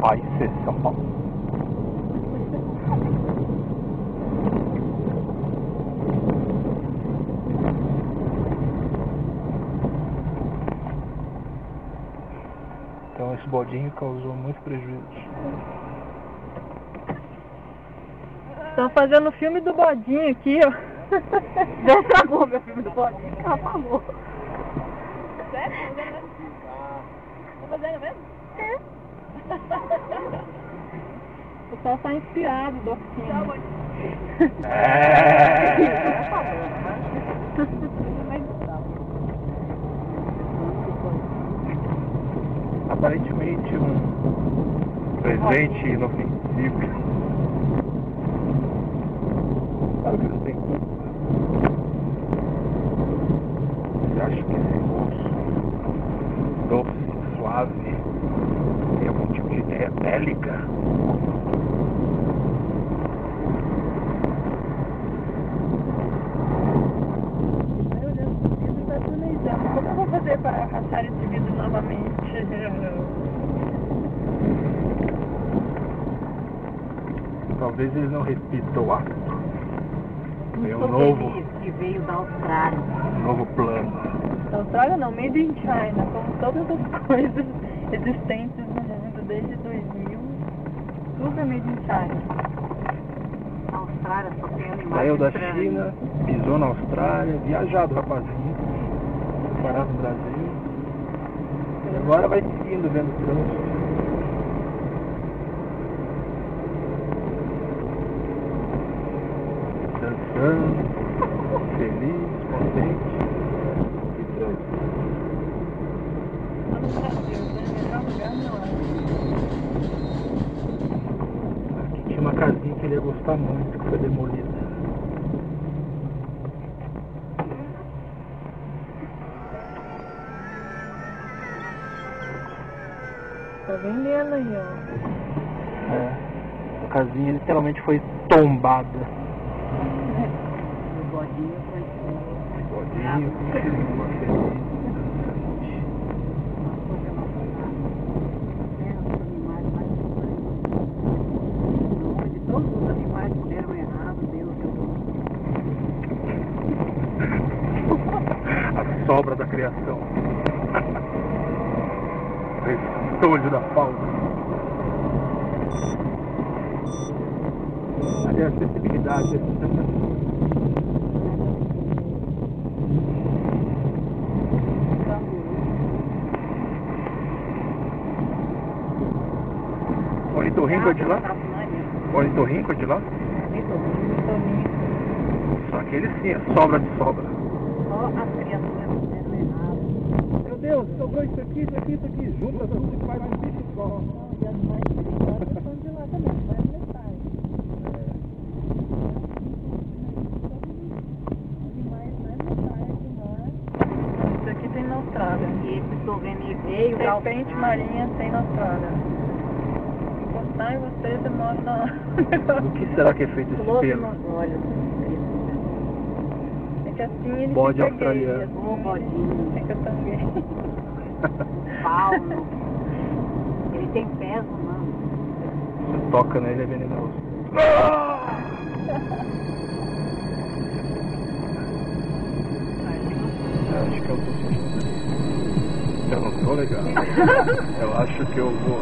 Vai ser São Paulo. Então esse bodinho causou muito prejuízo. Estão fazendo o filme do bodinho aqui, ó. Já estragou meu filme do bodinho, ela falou. Sério? Tá fazendo mesmo? É. O pessoal tá inspirado do filme. Aparentemente um presente inofensivo. Claro que não tem culpa. Você acha que esse moço doce, suave, tem algum tipo de ideia bélica? Meu Deus, isso tá planejando. Como eu vou fazer para rachar esse vidro novamente? Talvez eles não repitam o ato. Tem um Souvenir novo, que veio da Austrália. novo plano. Austrália não, Made in China, como todas as coisas existentes no mundo desde 2000, tudo é Made in China. A Austrália só tem animais Saiu da estranhos. China, pisou na Austrália, viajado rapazinho, parar no Brasil. E agora vai seguindo vendo o trânsito. Dançando, feliz, contente e trânsito. Lá no Brasil, né? Melhor lugar não é. Aqui tinha uma casinha que ele ia gostar muito, que foi demolida. Tá vendendo aí, ó. A casinha literalmente foi tombada. O bodinho foi Bodinho, continua feliz. onde todos os animais que deram errado, Deus A sobra da criação. Restolho da fauna. Ali a acessibilidade. Ornitorrinco é de lá? Ornitorrinco é de lá? Só que ele sim, é sobra de sobra. Só as criaturas que deram errado. Meu Deus, sobrou isso aqui, isso aqui, isso aqui. Junta tudo e faz um bicho só. E as mais perigosas são de lá também, mas metade. Isso aqui tem na Austrália. E esse souvenir veio da Serpente Austrália. marinha tem na Austrália. Encostar em você, você mora na... Do que será que é feito esse Pulou pelo? nos olhos. É que assim ele Bode fica gay, australiano. assim Ô, bodinho. fica tão gay. Paulo. Ele tem peso, não. Você toca nele é venenoso. Eu acho que eu tô sentindo. Eu não tô legal. Eu acho que eu vou.